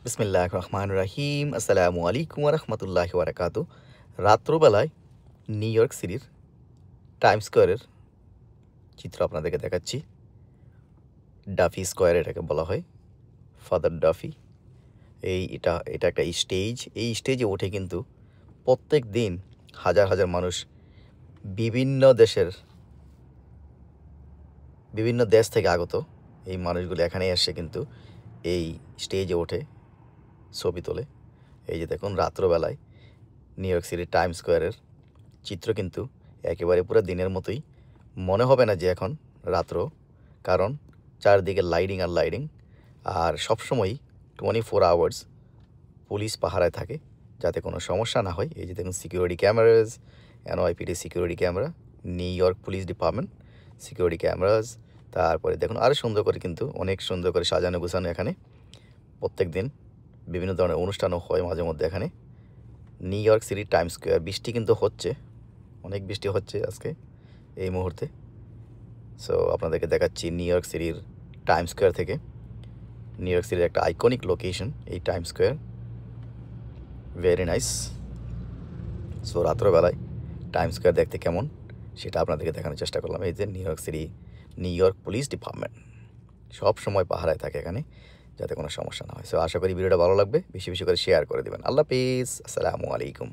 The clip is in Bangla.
বিসমিল্লাহ রহমান রাহিম। আসসালামু আলাইকুম রহমতুল্লাহ বারাকাতু। রাত্রবেলায় নিউ ইয়র্ক সিটির টাইম স্কোয়ারের চিত্র আপনাদেরকে দেখাচ্ছি। ডাফি স্কোয়ার এটাকে বলা হয়, ফাদার ডাফি। এটা একটা স্টেজ। এই স্টেজে উঠে কিন্তু প্রত্যেক দিন হাজার হাজার মানুষ বিভিন্ন দেশ থেকে আগত এই মানুষগুলো এখানে এসে কিন্তু এই স্টেজে ওঠে, ছবি তোলে। এই যে দেখুন, রাত্রবেলায় নিউ ইয়র্ক সিটির টাইম স্কোয়ারের চিত্র কিন্তু একেবারে পুরো দিনের মতোই মনে হবে না যে এখন রাত্র, কারণ চারদিকে লাইটিং আর লাইটিং। আর সবসময়ই 24 আওয়ার্স পুলিশ পাহারায় থাকে যাতে কোনো সমস্যা না হয়। এই যে দেখুন, security ক্যামেরাজ, NYPD security camera, new York police department security ক্যামেরাজ। তারপরে দেখুন আরও সুন্দর করে, কিন্তু অনেক সুন্দর করে সাজানো গোছানো। এখানে প্রত্যেক দিন বিভিন্ন ধরনের অনুষ্ঠানও হয় মাঝে মধ্যে এখানে নিউ ইয়র্ক সিটির টাইম স্কোয়ার। বৃষ্টি কিন্তু হচ্ছে, অনেক বৃষ্টি হচ্ছে আজকে এই মুহূর্তে। সো আপনাদেরকে দেখাচ্ছি নিউ ইয়র্ক সিটির টাইম স্কোয়ার থেকে। নিউ ইয়র্ক সিটির একটা আইকনিক লোকেশন এই Time Square, very nice. So রাত্রবেলায় টাইম স্কোয়ার দেখতে কেমন সেটা আপনাদেরকে দেখানোর চেষ্টা করলাম। এই যে New York City, New York police department সব সময় পাহারায় থাকে এখানে যাতে কোনো সমস্যা না হয়। সো আশা করি ভিডিওটা ভালো লাগবে, বেশি বেশি করে শেয়ার করে দেবেন। আল্লাহ হাফিজ, আসসালামু আলাইকুম।